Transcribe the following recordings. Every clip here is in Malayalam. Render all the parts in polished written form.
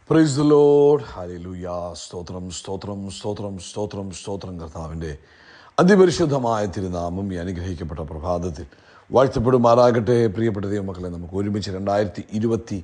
Praise the Lord. ഹല്ലേലൂയ. സ്തോത്രം സ്തോത്രം സ്തോത്രം സ്തോത്രം സ്തോത്രം. കർത്താവിൻ്റെ അതിപരിശുദ്ധമായ തിരുനാമം ഈ അനുഗ്രഹിക്കപ്പെട്ട പ്രഭാതത്തിൽ വാഴ്ത്തപ്പെടുമാറാകട്ടെ. പ്രിയപ്പെട്ട ദൈവമക്കളെ, നമുക്ക് ഒരുമിച്ച് 2026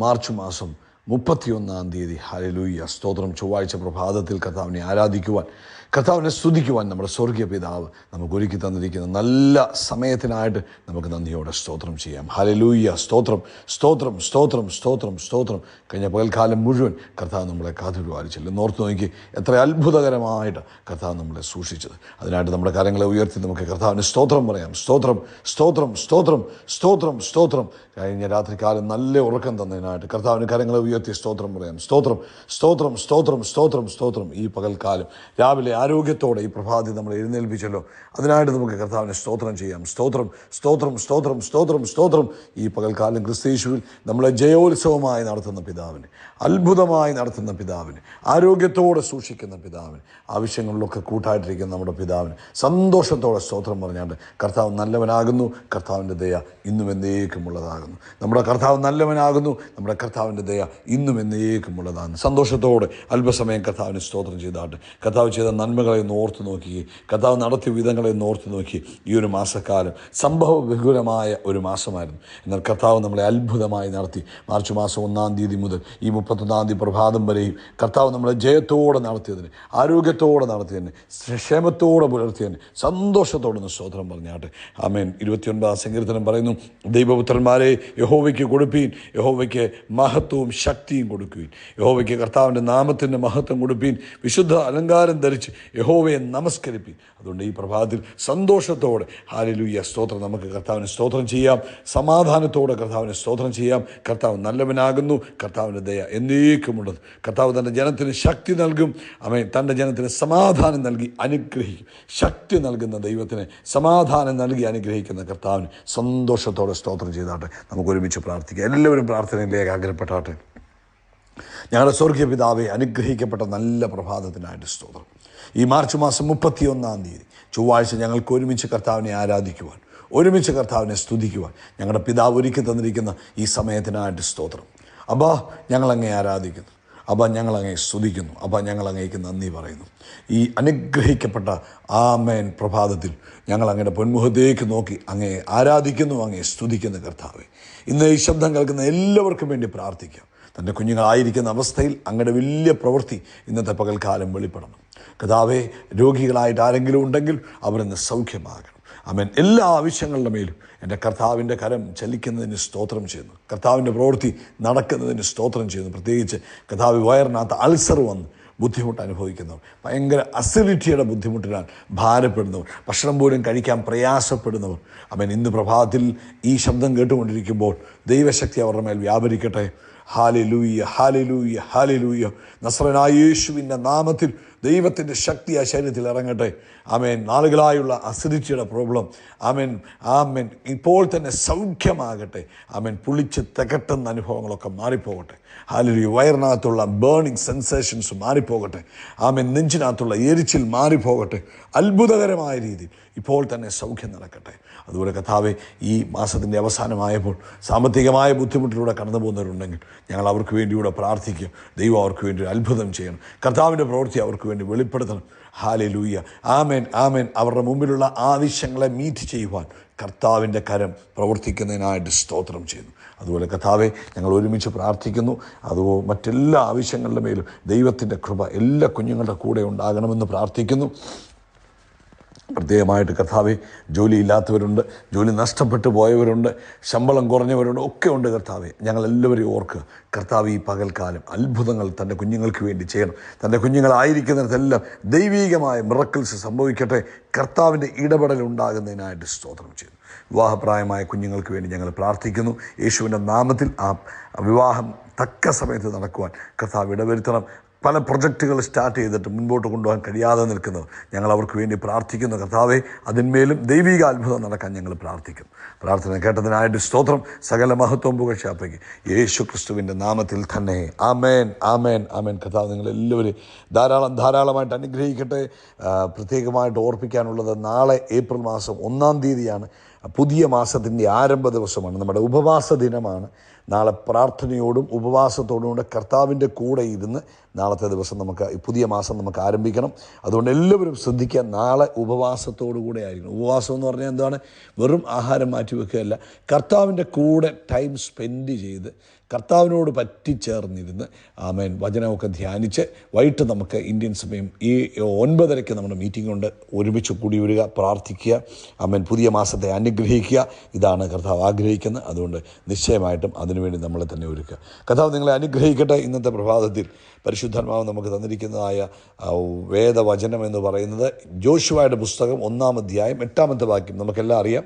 മാർച്ച് മാസം 31 ഹല്ലേലൂയ സ്തോത്രം ചൊവ്വാഴ്ച പ്രഭാതത്തിൽ കർത്താവിനെ ആരാധിക്കുവാൻ, കർത്താവിനെ സ്തുതിക്കുവാൻ നമ്മുടെ സ്വർഗീയ പിതാവ് നമുക്ക് ഒരുക്കി തന്നിരിക്കുന്ന നല്ല സമയത്തിനായിട്ട് നമുക്ക് നന്ദിയോടെ സ്തോത്രം ചെയ്യാം. ഹല്ലേലൂയ. സ്തോത്രം സ്തോത്രം സ്തോത്രം സ്തോത്രം സ്തോത്രം. കഴിഞ്ഞ പകൽക്കാലം മുഴുവൻ കർത്താവ് നമ്മളെ കാത്തുപരിപാലിച്ചില്ല. ഓർത്ത് നോക്കി എത്ര അത്ഭുതകരമായിട്ട് കർത്താവ് നമ്മളെ സൂക്ഷിച്ചത്. അതിനായിട്ട് നമ്മുടെ കരങ്ങളെ ഉയർത്തി നമുക്ക് കർത്താവിന് സ്തോത്രം പറയാം. സ്തോത്രം സ്തോത്രം സ്തോത്രം സ്തോത്രം സ്തോത്രം. കഴിഞ്ഞ രാത്രികാലം നല്ല ഉറക്കം തന്നതിനായിട്ട് കർത്താവിന് കരങ്ങളെ ഉയർത്തി സ്തോത്രം പറയാം. സ്തോത്രം സ്തോത്രം സ്തോത്രം സ്തോത്രം സ്തോത്രം. ഈ പകൽക്കാലം രാവിലെ ആരോഗ്യത്തോടെ ഈ പ്രഭാതി നമ്മൾ എഴുന്നേൽപ്പിച്ചല്ലോ, അതിനായിട്ട് നമുക്ക് കർത്താവിനെ സ്തോത്രം ചെയ്യാം. സ്തോത്രം സ്തോത്രം സ്തോത്രം സ്തോത്രം സ്തോത്രം. ഈ പകൽക്കാലം ക്രിസ്തയേശുവിൽ നമ്മളെ ജയോത്സവമായി നടത്തുന്ന പിതാവിന്, അത്ഭുതമായി നടത്തുന്ന പിതാവിന്, ആരോഗ്യത്തോടെ സൂക്ഷിക്കുന്ന പിതാവിന്, ആവശ്യങ്ങളിലൊക്കെ കൂട്ടായിട്ടിരിക്കുന്ന നമ്മുടെ പിതാവിന് സന്തോഷത്തോടെ സ്തോത്രം പറഞ്ഞാണ്ട് കർത്താവ് നല്ലവനാകുന്നു. കർത്താവിൻ്റെ ദയ ഇന്നും എന്നേക്കുമുള്ളതാകുന്നു. നമ്മുടെ കർത്താവ് നല്ലവനാകുന്നു. നമ്മുടെ കർത്താവിൻ്റെ ദയ ഇന്നും എന്നേക്കുമുള്ളതാണ്. സന്തോഷത്തോടെ അല്പസമയം കർത്താവിന് സ്തോത്രം ചെയ്താട്ട് കർത്താവ് ചെയ്ത നന്മകളെ ഒന്ന് ഓർത്ത് നോക്കി, കർത്താവ് നടത്തിയ വിധങ്ങളെ ഒന്ന് ഓർത്ത് നോക്കി. ഈ ഒരു മാസക്കാലം സംഭവ ബഹുലമായ ഒരു മാസമായിരുന്നു. എന്നാൽ കർത്താവ് നമ്മളെ അത്ഭുതമായി നടത്തി. മാർച്ച് മാസം 1 മുതൽ ഈ 31 പ്രഭാതം വരെയും കർത്താവ് നമ്മളെ ജയത്തോടെ നടത്തിയതിന്, ആരോഗ്യത്തോടെ നടത്തിയതിന്, ക്ഷേമത്തോടെ പുലർത്തിയതിന് സന്തോഷത്തോടെ ഒന്ന് സ്തോത്രം പറഞ്ഞാട്ടെ. ആമേൻ. 29 സങ്കീർത്തനം പറയുന്നു, ദൈവപുത്രന്മാരെ യഹോവയ്ക്ക് കൊടുപ്പീൻ, യഹോവയ്ക്ക് മഹത്വവും ശക്തിയും കൊടുക്കുവീൻ. യഹോവയ്ക്ക് കർത്താവിൻ്റെ നാമത്തിൻ്റെ മഹത്വം കൊടുപ്പീൻ, വിശുദ്ധ അലങ്കാരം ധരിച്ച് യഹോവയെ നമസ്കരിപ്പീൻ. അതുകൊണ്ട് ഈ പ്രഭാതത്തിൽ സന്തോഷത്തോടെ ഹല്ലേലൂയ സ്തോത്രം നമുക്ക് കർത്താവിന് സ്തോത്രം ചെയ്യാം. സമാധാനത്തോടെ കർത്താവിന് സ്തോത്രം ചെയ്യാം. കർത്താവ് നല്ലവനാകുന്നു. കർത്താവിൻ്റെ ദയ എന്നേക്കുമുള്ളത്. കർത്താവ് തൻ്റെ ജനത്തിന് ശക്തി നൽകും. ആമേൻ. തൻ്റെ ജനത്തിന് സമാധാനം നൽകി അനുഗ്രഹിക്കും. ശക്തി നൽകുന്ന ദൈവത്തിന് സമാധാനം നൽകി അനുഗ്രഹിക്കുന്ന കർത്താവിന് സന്തോഷത്തോടെ സ്തോത്രം ചെയ്താട്ടെ. നമുക്ക് ഒരുമിച്ച് പ്രാർത്ഥിക്കാം. എല്ലാവരും പ്രാർത്ഥനയിലേക്ക് ആഗ്രഹപ്പെട്ടാട്ടെ. ഞങ്ങളുടെ സ്വർഗീയ പിതാവേ, അനുഗ്രഹിക്കപ്പെട്ട നല്ല പ്രഭാതത്തിനായിട്ട് സ്തോത്രം. ഈ മാർച്ച് മാസം 31 ചൊവ്വാഴ്ച ഞങ്ങൾക്ക് ഒരുമിച്ച് കർത്താവിനെ ആരാധിക്കുവാൻ, ഒരുമിച്ച് കർത്താവിനെ സ്തുതിക്കുവാൻ ഞങ്ങളുടെ പിതാവ് ഒരുക്കി തന്നിരിക്കുന്ന ഈ സമയത്തിനായിട്ട് സ്തോത്രം. അബ്ബാ, ഞങ്ങളങ്ങേ ആരാധിക്കുന്നു. അബ്ബാ, ഞങ്ങളങ്ങേ സ്തുതിക്കുന്നു. അബ്ബാ, ഞങ്ങളങ്ങേക്ക് നന്ദി പറയുന്നു. ഈ അനുഗ്രഹിക്കപ്പെട്ട ആമേൻ പ്രഭാതത്തിൽ ഞങ്ങൾ അങ്ങയുടെ പൊന്മുഖത്തേക്ക് നോക്കി അങ്ങേ ആരാധിക്കുന്നു, അങ്ങേ സ്തുതിക്കുന്ന കർത്താവേ. ഇന്ന് ഈ ശബ്ദം കേൾക്കുന്ന എല്ലാവർക്കും വേണ്ടി പ്രാർത്ഥിക്കാം. തൻ്റെ കുഞ്ഞുങ്ങളായിരിക്കുന്ന അവസ്ഥയിൽ അങ്ങയുടെ വലിയ പ്രവൃത്തി ഇന്നത്തെ പകൽക്കാലം വെളിപ്പെടണം. കർത്താവേ, രോഗികളായിട്ട് ആരെങ്കിലും ഉണ്ടെങ്കിൽ അവരിന്ന് സൗഖ്യമാകണം. ആമേൻ. എല്ലാ ആവശ്യങ്ങളുടെ മേലും എൻ്റെ കർത്താവിൻ്റെ കരം ചലിക്കുന്നതിന് സ്തോത്രം ചെയ്യുന്നു. കർത്താവിൻ്റെ പ്രവൃത്തി നടക്കുന്നതിന് സ്തോത്രം ചെയ്യുന്നു. പ്രത്യേകിച്ച് കർത്താവ് വയറിനകത്ത് അൾസർ വന്ന് ബുദ്ധിമുട്ട് അനുഭവിക്കുന്നവർ, ഭയങ്കര അസിഡിറ്റിയുടെ ബുദ്ധിമുട്ടിനാൽ ഭാരപ്പെടുന്നവർ, ഭക്ഷണം പോലും കഴിക്കാൻ പ്രയാസപ്പെടുന്നവർ, ആമേൻ, ഇന്ന് പ്രഭാതത്തിൽ ഈ ശബ്ദം കേട്ടുകൊണ്ടിരിക്കുമ്പോൾ ദൈവശക്തി അവരുടെ മേൽ വ്യാപരിക്കട്ടെ. ഹല്ലേലൂയ ഹല്ലേലൂയ ഹല്ലേലൂയ. നസ്രനായ യേശുവിൻ്റെ നാമത്തിൽ ദൈവത്തിൻ്റെ ശക്തി ആ ശരീരത്തിൽ ഇറങ്ങട്ടെ. ആമേൻ. നാളുകളായുള്ള അസിഡിറ്റിയുടെ പ്രോബ്ലം ആമേൻ ആമേൻ ഇപ്പോൾ തന്നെ സൗഖ്യമാകട്ടെ. ആമേൻ. പുളിച്ച് തികട്ടുന്ന അനുഭവങ്ങളൊക്കെ മാറിപ്പോകട്ടെ. ഹല്ലേലൂയ. വയറിനകത്തുള്ള ബേണിംഗ് സെൻസേഷൻസ് മാറിപ്പോകട്ടെ. ആമേൻ. നെഞ്ചിനകത്തുള്ള എരിച്ചിൽ മാറിപ്പോകട്ടെ. അത്ഭുതകരമായ രീതിയിൽ ഇപ്പോൾ തന്നെ സൗഖ്യം നടക്കട്ടെ. അതുപോലെ കർത്താവേ, ഈ മാസത്തിൻ്റെ അവസാനമായപ്പോൾ സാമ്പത്തികമായ ബുദ്ധിമുട്ടിലൂടെ കടന്നു പോകുന്നവരുണ്ടെങ്കിൽ ഞങ്ങൾ അവർക്ക് വേണ്ടിയൂടെ പ്രാർത്ഥിക്കും. ദൈവം അവർക്ക് വേണ്ടി ഒരു അത്ഭുതം ചെയ്യണം. കർത്താവിൻ്റെ പ്രവൃത്തി അവർക്ക് വേണ്ടി വെളിപ്പെടുത്തണം. ഹല്ലേലൂയ. ആമേൻ ആമേൻ. അവരുടെ മുമ്പിലുള്ള ആവശ്യങ്ങളെ മീറ്റ് ചെയ്യുവാൻ കർത്താവിൻ്റെ കരം പ്രവർത്തിക്കുന്നതിനായിട്ട് സ്തോത്രം ചെയ്യുന്നു. അതുപോലെ കർത്താവെ, ഞങ്ങൾ ഒരുമിച്ച് പ്രാർത്ഥിക്കുന്നു. അതുപോലെ മറ്റെല്ലാ ആവശ്യങ്ങളുടെ മേലും ദൈവത്തിൻ്റെ കൃപ എല്ലാ കുഞ്ഞുങ്ങളുടെ കൂടെ ഉണ്ടാകണമെന്ന് പ്രാർത്ഥിക്കുന്നു. പ്രത്യേകമായിട്ട് കർത്താവെ, ജോലിയില്ലാത്തവരുണ്ട്, ജോലി നഷ്ടപ്പെട്ടു പോയവരുണ്ട്, ശമ്പളം കുറഞ്ഞവരുണ്ട്, ഒക്കെ ഉണ്ട്. കർത്താവെ, ഞങ്ങളെല്ലാവരെയും ഓർക്കുക. കർത്താവ് ഈ പകൽക്കാലം അത്ഭുതങ്ങൾ തൻ്റെ കുഞ്ഞുങ്ങൾക്ക് വേണ്ടി ചെയ്യണം. തൻ്റെ കുഞ്ഞുങ്ങളായിരിക്കുന്നിടത്തെല്ലാം ദൈവീകമായ മിറക്കിൾസ് സംഭവിക്കട്ടെ. കർത്താവിൻ്റെ ഇടപെടൽ ഉണ്ടാകുന്നതിനായിട്ട് സ്തോത്രം ചെയ്യുന്നു. വിവാഹപ്രായമായ കുഞ്ഞുങ്ങൾക്ക് വേണ്ടി ഞങ്ങൾ പ്രാർത്ഥിക്കുന്നു. യേശുവിൻ്റെ നാമത്തിൽ ആ വിവാഹം തക്ക സമയത്ത് നടക്കുവാൻ കർത്താവ് ഇടവരുത്തണം. പല പ്രൊജക്റ്റുകൾ സ്റ്റാർട്ട് ചെയ്തിട്ട് മുൻപോട്ട് കൊണ്ടുപോകാൻ കഴിയാതെ നിൽക്കുന്നവർ, ഞങ്ങൾ അവർക്ക് വേണ്ടി പ്രാർത്ഥിക്കുന്നു. കർത്താവെ, അതിന്മേലും ദൈവിക അത്ഭുതം നടക്കാൻ ഞങ്ങൾ പ്രാർത്ഥിക്കും. പ്രാർത്ഥന കേട്ടതിനായിട്ട് സ്തോത്രം. സകല മഹത്വം പുകഴ്ചയ്ക്ക് യേശു ക്രിസ്തുവിൻ്റെ നാമത്തിൽ തന്നെ. ആമേൻ ആമേൻ ആമേൻ. കർത്താവ് നിങ്ങളെല്ലാവരും ധാരാളമായിട്ട് അനുഗ്രഹിക്കട്ടെ. പ്രത്യേകമായിട്ട് ഓർപ്പിക്കാനുള്ളത്, നാളെ ഏപ്രിൽ മാസം 1 പുതിയ മാസത്തിൻ്റെ ആരംഭ ദിവസമാണ്. നമ്മുടെ ഉപവാസ ദിനമാണ്. നാളെ പ്രാർത്ഥനയോടും ഉപവാസത്തോടും കൂടെ കർത്താവിൻ്റെ കൂടെ ഇരുന്ന് നാളത്തെ ദിവസം നമുക്ക് പുതിയ മാസം നമുക്ക് ആരംഭിക്കണം. അതുകൊണ്ട് എല്ലാവരും ശ്രദ്ധിക്കുക, നാളെ ഉപവാസത്തോടു കൂടെ ആയിരിക്കണം. ഉപവാസം എന്ന് പറഞ്ഞാൽ എന്താണ്? വെറും ആഹാരം മാറ്റി വെക്കുകയല്ല, കർത്താവിൻ്റെ കൂടെ ടൈം സ്പെൻഡ് ചെയ്ത് കർത്താവിനോട് പറ്റിച്ചേർന്നിരുന്ന് ആമേൻ വചനമൊക്കെ ധ്യാനിച്ച് വൈകിട്ട് നമുക്ക് ഇന്ത്യൻ സമയം ഈ 9:30 നമ്മുടെ മീറ്റിംഗ് ഉണ്ട്. ഒരുമിച്ച് കൂടി വരിക, പ്രാർത്ഥിക്കുക, ആമേൻ പുതിയ മാസത്തെ അനുഗ്രഹിക്കുക. ഇതാണ് കർത്താവ് ആഗ്രഹിക്കുന്നത്. അതുകൊണ്ട് നിശ്ചയമായിട്ടും അതിനുവേണ്ടി നമ്മളെ തന്നെ ഒരുക്കുക. കർത്താവ് നിങ്ങളെ അനുഗ്രഹിക്കട്ടെ. ഇന്നത്തെ പ്രഭാതത്തിൽ പരിശുദ്ധാത്മാവ് നമുക്ക് തന്നിരിക്കുന്നതായ വേദവചനം എന്ന് പറയുന്നത് ജോഷുവയുടെ പുസ്തകം 1-ാം അധ്യായം 8-ാമത്തെ വാക്യം. നമുക്കെല്ലാം അറിയാം,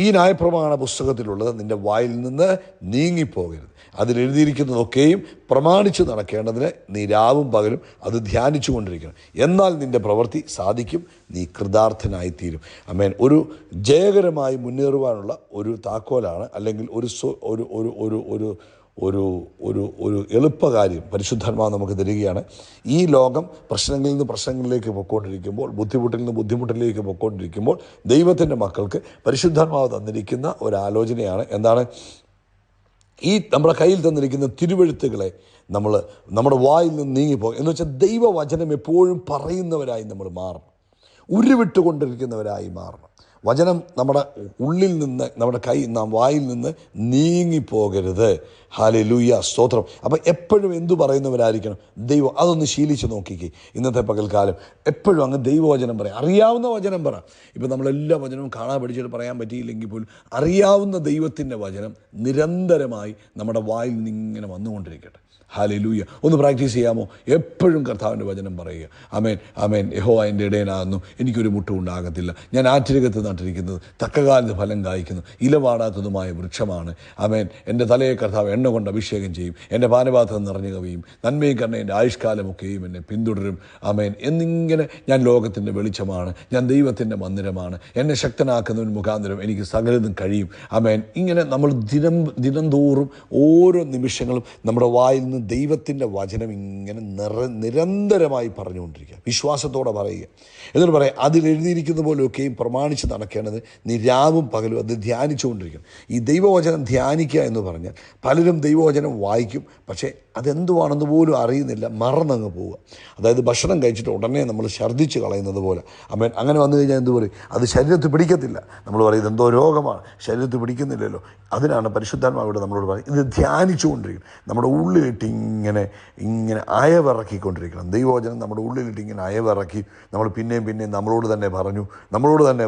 ഈ ന്യായപ്രമാണ പുസ്തകത്തിലുള്ളത് നിൻ്റെ വായിൽ നിന്ന് നീങ്ങിപ്പോകരുത്, അതിലെഴുതിയിരിക്കുന്നതൊക്കെയും പ്രമാണിച്ചു നടക്കേണ്ടതിന് നീ രാവും പകലും അത് ധ്യാനിച്ചു കൊണ്ടിരിക്കണം, എന്നാൽ നിൻ്റെ പ്രവൃത്തി സാധിക്കും, നീ കൃതാർത്ഥനായിത്തീരും. ആമേൻ. ഒരു ജയകരമായി മുന്നേറുവാനുള്ള ഒരു താക്കോലാണ്, അല്ലെങ്കിൽ ഒരു എളുപ്പകാര്യം പരിശുദ്ധാത്മാവ് നമുക്ക് തരികയാണ്. ഈ ലോകം പ്രശ്നങ്ങളിൽ നിന്ന് പ്രശ്നങ്ങളിലേക്ക് പൊയ്ക്കൊണ്ടിരിക്കുമ്പോൾ, ബുദ്ധിമുട്ടിൽ നിന്ന് ബുദ്ധിമുട്ടിലേക്ക് പൊയ്ക്കൊണ്ടിരിക്കുമ്പോൾ ദൈവത്തിൻ്റെ മക്കൾക്ക് പരിശുദ്ധാത്മാവ് തന്നിരിക്കുന്ന ഒരാലോചനയാണ്. എന്താണ്? ഈ നമ്മുടെ കയ്യിൽ തന്നിരിക്കുന്ന തിരുവെഴുത്തുകളെ നമ്മുടെ വായിൽ നിന്ന് നീങ്ങിപ്പോകും എന്ന് വെച്ചാൽ ദൈവവചനം എപ്പോഴും പറയുന്നവരായി നമ്മൾ മാറണം, ഉരുവിട്ടുകൊണ്ടിരിക്കുന്നവരായി മാറണം. വചനം നമ്മുടെ ഉള്ളിൽ നിന്ന്, നമ്മുടെ വായിൽ നിന്ന് നീങ്ങിപ്പോകരുത്. ഹല്ലേലൂയ, സ്തോത്രം. അപ്പം എപ്പോഴും എന്തു പറയുന്നവരായിരിക്കണം? ദൈവം. അതൊന്ന് ശീലിച്ച് നോക്കിക്കേ. ഇന്നത്തെ പകൽക്കാലം എപ്പോഴും അങ്ങ് ദൈവവചനം പറയാം, അറിയാവുന്ന വചനം പറ. ഇപ്പം നമ്മളെല്ലാ വചനവും കാണാൻ പഠിച്ചിട്ട് പറയാൻ പറ്റിയില്ലെങ്കിൽ പോലും അറിയാവുന്ന ദൈവത്തിൻ്റെ വചനം നിരന്തരമായി നമ്മുടെ വായിൽ നിന്ന് ഇങ്ങനെ വന്നുകൊണ്ടിരിക്കട്ടെ. ഹല്ലേലൂയ. ഒന്ന് പ്രാക്ടീസ് ചെയ്യാമോ? എപ്പോഴും കർത്താവിൻ്റെ വചനം പറയുക. ആമേൻ, ആമേൻ. യഹോവ എൻ്റെ ഇടയനാകുന്നു, എനിക്കൊരു മുട്ടും ഉണ്ടാകത്തില്ല. ഞാൻ ആറ്റിരകത്ത് നട്ടിരിക്കുന്നത്, തക്കകാലത്ത് ഫലം കായ്ക്കുന്നു, ഇലവാടാത്തതുമായ വൃക്ഷമാണ്. ആമേൻ. എൻ്റെ തലയെ കർത്താവ് എണ്ണ കൊണ്ട് അഭിഷേകം ചെയ്യും, എൻ്റെ പാനപാത്രം നിറഞ്ഞു കവിയും, നന്മയും കരുണയും എൻ്റെ ആയുഷ്കാലമൊക്കെയും എന്നെ പിന്തുടരും. ആമേൻ. എന്നിങ്ങനെ ഞാൻ ലോകത്തിൻ്റെ വെളിച്ചമാണ്, ഞാൻ ദൈവത്തിൻ്റെ മന്ദിരമാണ്, എന്നെ ശക്തനാക്കുന്നവൻ മുഖാന്തരം എനിക്ക് സകലതും കഴിയും. ആമേൻ. ഇങ്ങനെ നമ്മൾ ദിനംതോറും ഓരോ നിമിഷങ്ങളും നമ്മുടെ വായിൽ നിന്ന് ദൈവത്തിൻ്റെ വചനം ഇങ്ങനെ നിരന്തരമായി പറഞ്ഞുകൊണ്ടിരിക്കുക. വിശ്വാസത്തോടെ പറയുക. എന്നിട്ട് പറയാം, അതിലെഴുതിയിരിക്കുന്ന പോലെയൊക്കെയും പ്രമാണിച്ച് നടക്കേണ്ടത് നീ രാവും പകലും അത് ധ്യാനിച്ചുകൊണ്ടിരിക്കണം. ഈ ദൈവവചനം ധ്യാനിക്കുക എന്ന് പറഞ്ഞാൽ പലരും ദൈവവചനം വായിക്കും, പക്ഷേ അതെന്തുവാണെന്ന് പോലും അറിയുന്നില്ല, മറന്നങ്ങ് പോവുക. അതായത് ഭക്ഷണം കഴിച്ചിട്ട് ഉടനെ നമ്മൾ ഛർദ്ദിച്ച് കളയുന്നത് പോലെ. അമ്മേൻ. അങ്ങനെ വന്നു കഴിഞ്ഞാൽ എന്ത് പറയും? അത് ശരീരത്തിൽ പിടിക്കത്തില്ല. നമ്മൾ പറയും ഇതെന്തോ രോഗമാണ്, ശരീരത്തിൽ പിടിക്കുന്നില്ലല്ലോ. അതിനാണ് പരിശുദ്ധാത്മാവിടെ നമ്മളോട് പറയും, ഇത് ധ്യാനിച്ചുകൊണ്ടിരിക്കണം. നമ്മുടെ ഉള്ളിലിട്ട് ഇങ്ങനെ അയവിറക്കിക്കൊണ്ടിരിക്കണം. ദൈവവചനം നമ്മുടെ ഉള്ളിലിട്ട് ഇങ്ങനെ അയവിറക്കി നമ്മൾ പിന്നെയും നമ്മളോട് തന്നെ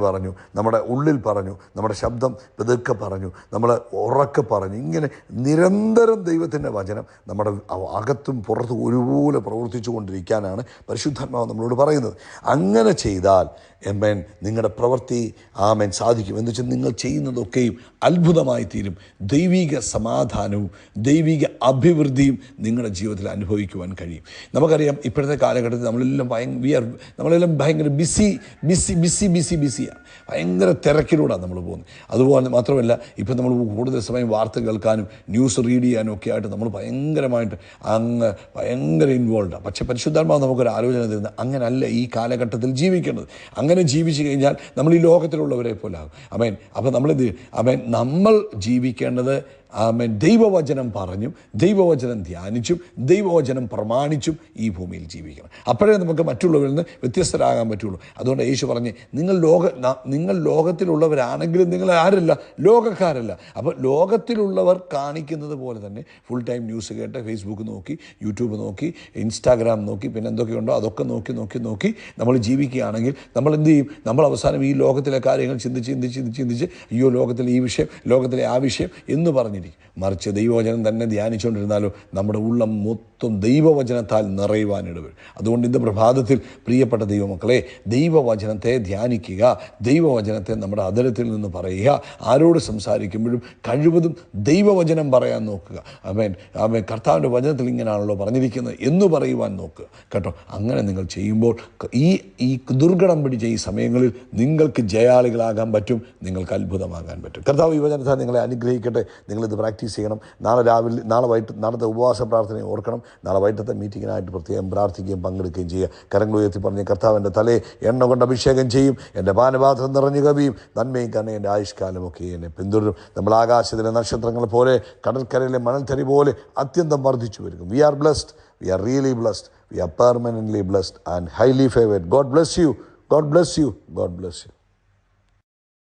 പറഞ്ഞു, നമ്മുടെ ഉള്ളിൽ പറഞ്ഞു, നമ്മുടെ ശബ്ദം പതുക്കെ പറഞ്ഞു, നമ്മൾ ഉറക്കെ പറഞ്ഞു. ഇങ്ങനെ നിരന്തരം ദൈവത്തിൻ്റെ വചനം നമ്മുടെ അകത്തും പുറത്തും ഒരുപോലെ പ്രവർത്തിച്ചു കൊണ്ടിരിക്കാനാണ് പരിശുദ്ധാത്മാവ് നമ്മളോട് പറയുന്നത്. അങ്ങനെ ചെയ്താൽ ആമേൻ നിങ്ങളുടെ പ്രവൃത്തി ആമേൻ സാധിക്കും. എന്ന് വെച്ചാൽ നിങ്ങൾ ചെയ്യുന്നതൊക്കെയും അത്ഭുതമായി തീരും. ദൈവിക സമാധാനവും ദൈവിക അഭിവൃദ്ധിയും നിങ്ങളുടെ ജീവിതത്തിൽ അനുഭവിക്കുവാൻ കഴിയും. നമുക്കറിയാം, ഇപ്പോഴത്തെ കാലഘട്ടത്തിൽ നമ്മളെല്ലാം ഭയങ്കര ബിസിയാണ്. ഭയങ്കര തിരക്കിലൂടെയാണ് നമ്മൾ പോകുന്നത്. അതുപോലെ മാത്രമല്ല, ഇപ്പം നമ്മൾ കൂടുതൽ സമയം വാർത്ത കേൾക്കാനും ന്യൂസ് റീഡ് ചെയ്യാനും ഒക്കെ ആയിട്ട് നമ്മൾ ഭയങ്കരമായിട്ട് ഭയങ്കര ഇൻവോൾവാണ്. പക്ഷേ പരിശുദ്ധാത്മാവ് നമുക്കൊരു ആലോചന തരുന്നത് അങ്ങനല്ല ഈ കാലഘട്ടത്തിൽ ജീവിക്കേണ്ടത്. അങ്ങനെ ജീവിച്ചു കഴിഞ്ഞാൽ നമ്മൾ ഈ ലോകത്തിലുള്ളവരെ പോലെ ആകും. ആമേൻ. അപ്പം നമ്മൾ ജീവിക്കേണ്ടത് ആമേൻ ദൈവവചനം പറഞ്ഞും ദൈവവചനം ധ്യാനിച്ചും ദൈവവചനം പ്രമാണിച്ചും ഈ ഭൂമിയിൽ ജീവിക്കണം. അപ്പോഴേ നമുക്ക് മറ്റുള്ളവരിൽ നിന്ന് വ്യത്യസ്തരാകാൻ പറ്റുള്ളൂ. അതുകൊണ്ട് യേശു പറഞ്ഞ് നിങ്ങൾ ലോകത്തിലുള്ളവരാണെങ്കിലും നിങ്ങൾ ആരല്ല, ലോകക്കാരല്ല. അപ്പോൾ ലോകത്തിലുള്ളവർ കാണിക്കുന്നത് പോലെ തന്നെ ഫുൾ ടൈം ന്യൂസ് കേട്ട് ഫേസ്ബുക്ക് നോക്കി, യൂട്യൂബ് നോക്കി, ഇൻസ്റ്റാഗ്രാം നോക്കി, പിന്നെ എന്തൊക്കെയുണ്ടോ അതൊക്കെ നോക്കി നമ്മൾ ജീവിക്കുകയാണെങ്കിൽ നമ്മൾ എന്ത് ചെയ്യും? നമ്മൾ അവസാനം ഈ ലോകത്തിലെ കാര്യങ്ങൾ ചിന്തിച്ച് അയ്യോ ലോകത്തിലെ ഈ വിഷയം, ലോകത്തിലെ ആ വിഷയം എന്ന് പറഞ്ഞിരിക്കും. മറിച്ച് ദൈവവചനം തന്നെ ധ്യാനിച്ചുകൊണ്ടിരുന്നാലോ നമ്മുടെ ഉള്ളം മൊത്തം ദൈവവചനത്താൽ നിറയുവാനിടവരും. അതുകൊണ്ട് ഇന്ന് പ്രഭാതത്തിൽ പ്രിയപ്പെട്ട ദൈവമക്കളെ, ദൈവവചനത്തെ ധ്യാനിക്കുക, ദൈവവചനത്തെ നമ്മുടെ അതരത്തിൽ നിന്ന് പറയുക. ആരോട് സംസാരിക്കുമ്പോഴും കഴിവതും ദൈവവചനം പറയാൻ നോക്കുക. ആമേൻ. കർത്താവിൻ്റെ വചനത്തിൽ ഇങ്ങനെയാണല്ലോ പറഞ്ഞിരിക്കുന്നത് എന്ന് പറയുവാൻ നോക്കുക കേട്ടോ. അങ്ങനെ നിങ്ങൾ ചെയ്യുമ്പോൾ ഈ ദുർഘടം പിടിച്ച ഈ സമയങ്ങളിൽ നിങ്ങൾക്ക് ജയാളികളാകാൻ പറ്റും, നിങ്ങൾക്ക് അത്ഭുതമാകാൻ പറ്റും. കർത്താവ് ഈ വചനത്താൽ നിങ്ങളെ അനുഗ്രഹിക്കട്ടെ. നിങ്ങൾ അത് പ്രാക്ടീസ് ചെയ്യണം. നാളെ വൈകിട്ട് നാളത്തെ ഉപവാസ പ്രാർത്ഥനയെ ഓർക്കണം. നാളെ വൈകിട്ടത്തെ മീറ്റിങ്ങിനായിട്ട് പ്രത്യേകം പ്രാർത്ഥിക്കുകയും പങ്കെടുക്കുകയും ചെയ്യുക. കരങ്ങൾ ഉയർത്തി പറഞ്ഞ് കർത്താവ് എൻ്റെ തലയെ എണ്ണ കൊണ്ട് അഭിഷേകം ചെയ്യും, എൻ്റെ പാനപാത്രം നിറഞ്ഞു കവിയും, നന്മയും കാരണം എൻ്റെ ആയുഷ്കാലമൊക്കെ എന്നെ പിന്തുടരും. നമ്മൾ ആകാശത്തിലെ നക്ഷത്രങ്ങൾ പോലെ കടൽക്കരയിലെ മണൽത്തരി പോലെ അത്യന്തം വർദ്ധിച്ചു വരും. We are blessed, we are really blessed, we are permanently blessed and highly favoured. God bless you, God bless you, God bless U.